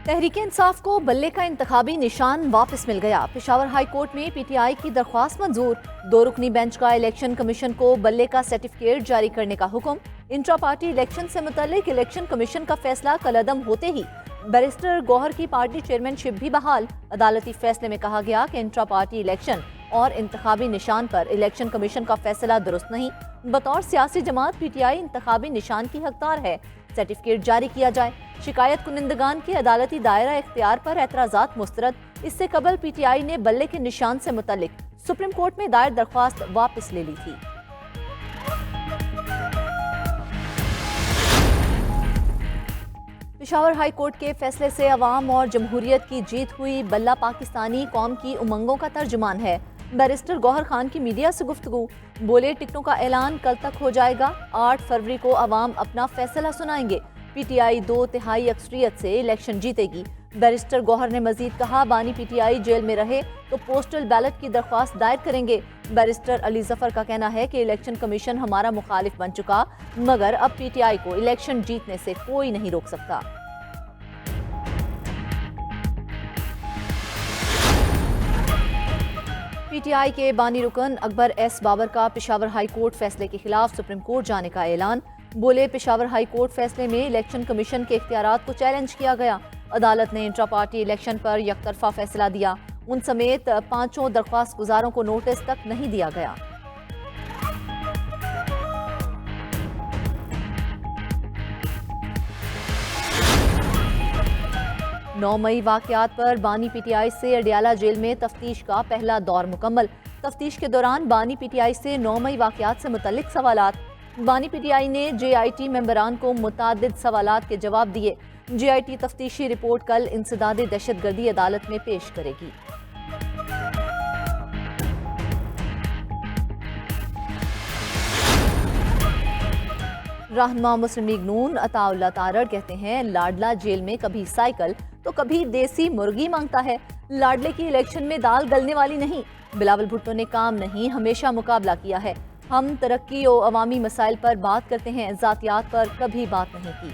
तहरीक इंसाफ को बल्ले का इंतखाबी निशान वापस मिल गया। पेशावर हाई कोर्ट में पीटीआई की दरख्वास्त मंजूर। 2 रुकनी बेंच का इलेक्शन कमीशन को बल्ले का सर्टिफिकेट जारी करने का हुक्म। इंट्रा पार्टी इलेक्शन से मुतल्लिक इलेक्शन कमीशन का फैसला कलअदम होते ही बैरिस्टर गौहर की पार्टी चेयरमैनशिप भी बहाल। अदालती फैसले में कहा गया कि इंट्रा पार्टी इलेक्शन और इंतखाबी निशान पर इलेक्शन कमीशन का फैसला दुरुस्त नहीं। बतौर सियासी जमात पीटीआई इंतखाबी निशान की हकदार है, सर्टिफिकेट जारी किया जाए। शिकायत कुनिंदगान के अदालती दायरा इख्तियार पर एतराज़ात मुस्तरद। इससे कबल पीटीआई ने बल्ले के निशान से मुतल्लिक सुप्रीम कोर्ट में दायर दरख्वास्त वापस ले ली थी। पेशावर हाई कोर्ट के फैसले से अवाम और जमहूरियत की जीत हुई। बल्ला पाकिस्तानी कौम की उमंगों का तर्जुमान है। बैरिस्टर गौहर खान की मीडिया से गुफ्तगू। बोले, टिकटों का ऐलान कल तक हो जाएगा। 8 फरवरी को अवाम अपना फैसला सुनाएंगे। पीटीआई 2/3 अक्सरियत से इलेक्शन जीतेगी। बैरिस्टर गौहर ने मजीद कहा, बानी पीटीआई जेल में रहे तो पोस्टल बैलेट की दरख्वास्त दायर करेंगे। बैरिस्टर अली जफर का कहना है कि इलेक्शन कमीशन हमारा मुखालिफ बन चुका, मगर अब पीटीआई को इलेक्शन जीतने से कोई नहीं रोक सकता। पीटीआई के बानी रुकन अकबर एस बाबर का पेशावर हाई कोर्ट फैसले के खिलाफ सुप्रीम कोर्ट जाने का ऐलान। बोले, पेशावर हाई कोर्ट फैसले में इलेक्शन कमीशन के इख्तियारात को चैलेंज किया गया। अदालत ने इंट्रा पार्टी इलेक्शन पर यकतरफा फैसला दिया। उन समेत 5 दरख्वास्त गुजारों को नोटिस तक नहीं दिया गया। नौ मई वाकयात पर बानी पीटीआई से अडियाला जेल में तफ्तीश का पहला दौर मुकम्मल। तफ्तीश के दौरान बानी पीटीआई से 9 मई वाकयात से मुतल्लिक सवालात। बानी पीटीआई ने जेआईटी मेंबरान को मुतादिद सवालात के जवाब दिए। जेआईटी तफ्तीशी रिपोर्ट कल इंसदादे दहशतगर्दी अदालत में पेश करेगी। रहनुमा मुस्लिम लीग नून अताउल्लाह तारड़ कहते हैं, लाडला जेल में कभी साइकिल तो कभी देसी मुर्गी मांगता है। लाडले की इलेक्शन में दाल गलने वाली नहीं। बिलावल भुट्टो ने काम नहीं, हमेशा मुकाबला किया है। हम तरक्की और अवामी मसाइल पर बात करते हैं, जातियात पर कभी बात नहीं की।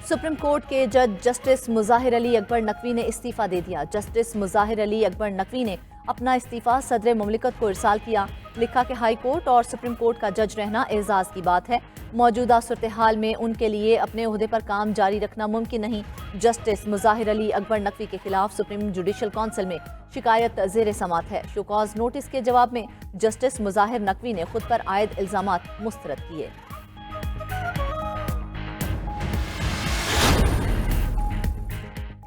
सुप्रीम कोर्ट के जज जस्टिस मुजाहिर अली अकबर नकवी ने इस्तीफा दे दिया। जस्टिस मुजाहिर अली अकबर नकवी ने अपना इस्तीफा सदर मुमलिकत को इरसाल किया। लिखा कि हाई कोर्ट और सुप्रीम कोर्ट का जज रहना एजाज की बात है। मौजूदा सूरत हाल में उनके लिए अपने ओहदे पर काम जारी रखना मुमकिन नहीं। जस्टिस मुजाहिर अली अकबर नकवी के खिलाफ सुप्रीम जुडिशल काउंसिल में शिकायत ज़ेर समात है। शोकॉज नोटिस के जवाब में जस्टिस मुजाहिर नकवी ने खुद पर आयद इल्जामात मुस्तरद किए।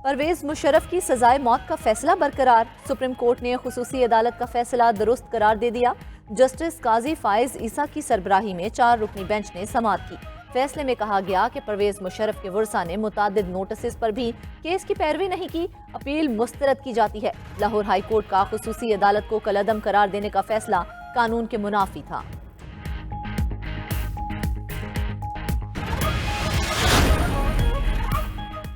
परवेज मुशर्रफ की सजाए मौत का फैसला बरकरार। सुप्रीम कोर्ट ने खुसूसी अदालत का फैसला दुरुस्त करार दे दिया। जस्टिस काजी फाइज ईसा की सरबराही में 4 रुकनी बेंच ने समाअत की। फैसले में कहा गया कि परवेज मुशर्रफ के वर्सा ने मुतादिद नोटिस पर भी केस की पैरवी नहीं की। अपील मुस्तरद की जाती है। लाहौर हाई कोर्ट का खुसूसी अदालत को कलअदम करार देने का फैसला कानून के मुनाफी था।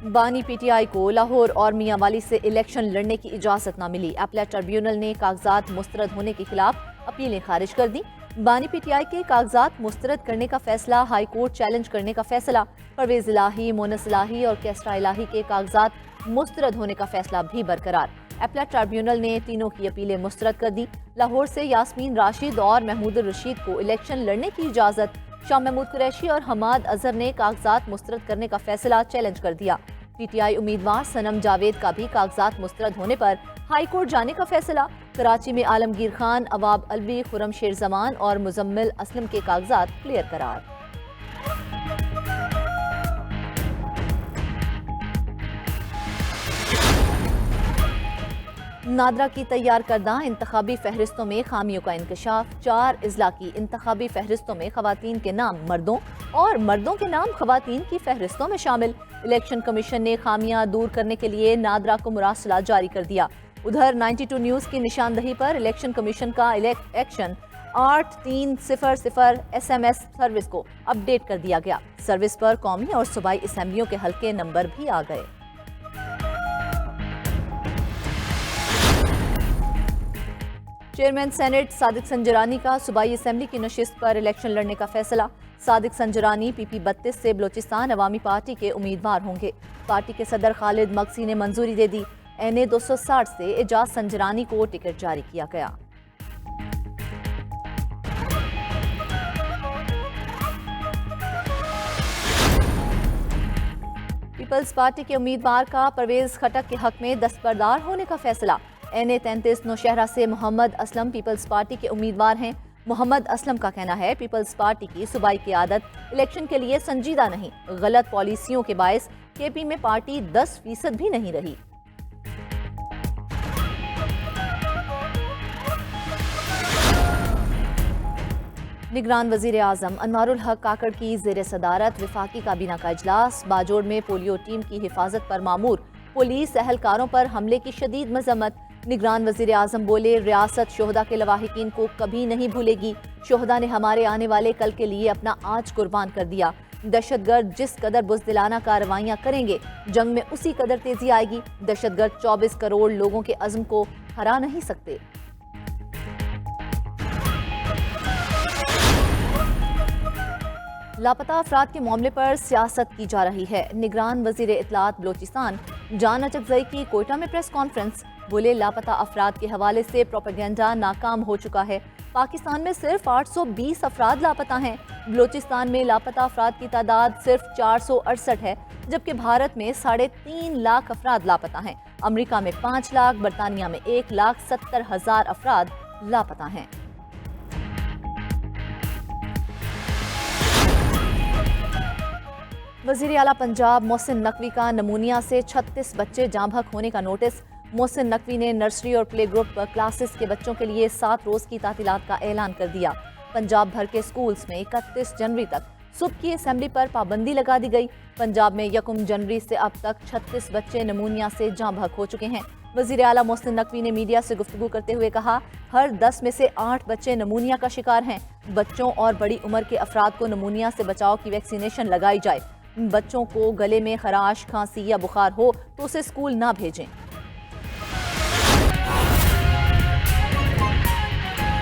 बानी पीटीआई को लाहौर और मियांवाली से इलेक्शन लड़ने की इजाजत न मिली। अपील ट्रिब्यूनल ने कागजात मुस्तरद होने के खिलाफ अपीलें खारिज कर दी। बानी पीटीआई के कागजात मुस्तरद करने का फैसला हाई कोर्ट चैलेंज करने का फैसला। परवेज इलाही, मोनस इलाही और कैसरा इलाही के कागजात मुस्तरद होने का फैसला भी बरकरार। अपील ट्रिब्यूनल ने तीनों की अपीलें मुस्तरद कर दी। लाहौर से यास्मीन राशिद और महमूद रशीद को इलेक्शन लड़ने की इजाजत। शाह महमूद कुरैशी और हमाद अजहर ने कागजात मुस्तरद करने का फैसला चैलेंज कर दिया। पीटीआई उम्मीदवार सनम जावेद का भी कागजात मुस्तरद होने पर हाई कोर्ट जाने का फैसला। कराची में आलमगीर खान, अवाब अलवी, खुरम शेर जमान और मुजम्मिल असलम के कागजात क्लियर करार। नादरा की तैयार करदा इंतखाबी फहरिस्तों में खामियों का इंकशाफ। 4 अजला की इंतखाबी फहरिस्तों में खवातीन के नाम मर्दों और मर्दों के नाम खवातीन की फहरिस्तों में शामिल। इलेक्शन कमीशन ने खामियां दूर करने के लिए नादरा को मुरासला जारी कर दिया। उधर 92 न्यूज़ की निशानदही पर इलेक्शन कमीशन का एक्शन 8300 SMS सर्विस को अपडेट कर दिया गया। सर्विस पर कौमी और सूबाई असेंबलियों के हल्के नंबर भी आ गए। چیئرمین سینٹ صادق سنجرانی کا صوبائی اسمبلی کی نشست پر الیکشن لڑنے کا فیصلہ۔ صادق سنجرانی PP 32 سے بلوچستان عوامی پارٹی کے امیدوار ہوں گے۔ پارٹی کے صدر خالد مقصی نے منظوری دے دی۔ NA 260 سے اعجاز سنجرانی کو ٹکٹ جاری کیا گیا۔ پیپلز پارٹی کے امیدوار کا پرویز خٹک کے حق میں دستبردار ہونے کا فیصلہ۔ NA 33 نوشہرہ سے محمد اسلم پیپلز پارٹی کے امیدوار ہیں۔ محمد اسلم کا کہنا ہے پیپلز پارٹی کی صوبائی قیادت الیکشن کے لیے سنجیدہ نہیں، غلط پالیسیوں کے باعث KP میں پارٹی 10% بھی نہیں رہی۔ نگران وزیر اعظم انوار الحق کاکڑ کی زیر صدارت وفاقی کابینہ کا اجلاس۔ باجوڑ میں پولیو ٹیم کی حفاظت پر مامور پولیس اہلکاروں پر حملے کی شدید مذمت۔ نگران وزیر اعظم بولے ریاست شہداء کے لواحقین کو کبھی نہیں بھولے گی۔ شہداء نے ہمارے آنے والے کل کے لیے اپنا آج قربان کر دیا۔ دہشت گرد جس قدر بزدلانہ کارروائیاں کریں گے جنگ میں اسی قدر تیزی آئے گی۔ دہشت گرد 24 کروڑ لوگوں کے عزم کو ہرا نہیں سکتے۔ لاپتہ افراد کے معاملے پر سیاست کی جا رہی ہے۔ نگران وزیر اطلاعات بلوچستان جان اچکزئی کی کوئٹہ میں پریس کانفرنس، بولے لاپتہ افراد کے حوالے سے پروپیگنڈا ناکام ہو چکا ہے۔ پاکستان میں صرف 820 افراد لاپتہ ہیں۔ بلوچستان میں لاپتہ افراد کی تعداد صرف 468 ہے، جبکہ بھارت میں 3.5 لاکھ افراد لاپتہ ہیں۔ امریکہ میں 5 لاکھ، برطانیہ میں 1,70,000 افراد لاپتہ ہیں۔ وزیر اعلیٰ پنجاب محسن نقوی کا نمونیا سے 36 بچے جاں بحق ہونے کا نوٹس۔ محسن نقوی نے نرسری اور پلے گروپ کلاسز کے بچوں کے لیے 7 روز کی تعطیلات کا اعلان کر دیا۔ پنجاب بھر کے سکولز میں 31 جنوری تک صبح کی اسمبلی پر پابندی لگا دی گئی۔ پنجاب میں 1 جنوری سے اب تک 36 بچے نمونیا سے جاں بحق ہو چکے ہیں۔ وزیر اعلیٰ محسن نقوی نے میڈیا سے گفتگو کرتے ہوئے کہا، ہر 10 میں سے 8 بچے نمونیا کا شکار ہیں۔ بچوں اور بڑی عمر کے افراد کو نمونیا سے بچاؤ کی ویکسینیشن لگائی جائے۔ بچوں کو گلے میں خراش، کھانسی یا بخار ہو تو اسے اسکول نہ بھیجیں۔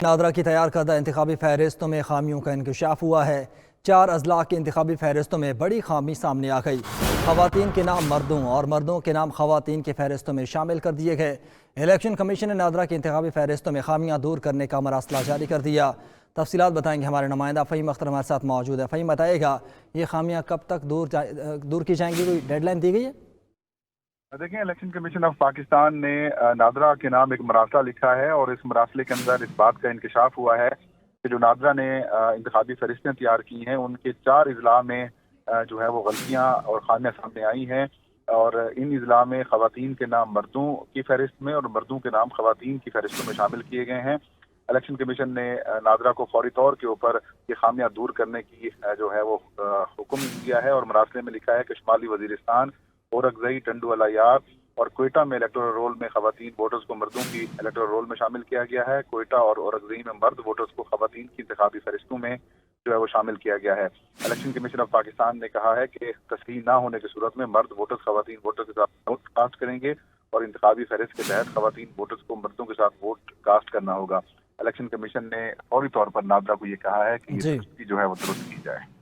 نادرا کی تیار کردہ انتخابی فہرستوں میں خامیوں کا انکشاف ہوا ہے۔ 4 اضلاع کی انتخابی فہرستوں میں بڑی خامی سامنے آ گئی۔ خواتین کے نام مردوں اور مردوں کے نام خواتین کی فہرستوں میں شامل کر دیے گئے۔ الیکشن کمیشن نے نادرا کی انتخابی فہرستوں میں خامیاں دور کرنے کا مراسلہ جاری کر دیا۔ تفصیلات بتائیں گے ہمارے نمائندہ فہیم اختر ہمارے ساتھ موجود ہے۔ فہیم بتائے گا یہ خامیاں کب تک دور کی جائیں گی، کوئی ڈیڈ لائن دی گئی ہے؟ دیکھیں، الیکشن کمیشن آف پاکستان نے نادرا کے نام ایک مراسلہ لکھا ہے اور اس مراسلے کے اندر اس بات کا انکشاف ہوا ہے کہ جو نادرا نے انتخابی فہرستیں تیار کی ہیں ان کے 4 اضلاع میں جو ہے وہ غلطیاں اور خامیاں سامنے آئی ہیں، اور ان اضلاع میں خواتین کے نام مردوں کی فہرست میں اور مردوں کے نام خواتین کی فہرستوں میں شامل کیے گئے ہیں۔ الیکشن کمیشن نے نادرا کو فوری طور کے اوپر یہ خامیاں دور کرنے کی جو ہے وہ حکم دیا ہے، اور مراسلے میں لکھا ہے کہ شمالی وزیرستان، اورکزئی، ٹنڈو الیار اور کوئٹہ میں الیکٹورل رول میں خواتین ووٹرز کو مردوں کی الیکٹورل رول میں شامل کیا گیا ہے۔ کوئٹہ اور اورکزئی میں مرد ووٹرز کو خواتین کی انتخابی فہرستوں میں جو ہے وہ شامل کیا گیا ہے۔ الیکشن کمیشن آف پاکستان نے کہا ہے کہ تصحیح نہ ہونے کی صورت میں مرد ووٹرز خواتین ووٹرز کے ساتھ ووٹ کاسٹ کریں گے، اور انتخابی فہرست کے تحت خواتین ووٹرز کو مردوں کے ساتھ ووٹ کاسٹ کرنا ہوگا۔ الیکشن کمیشن نے فوری طور پر نادرا کو یہ کہا ہے کہ یہ درستی جو ہے وہ درست کی جائے۔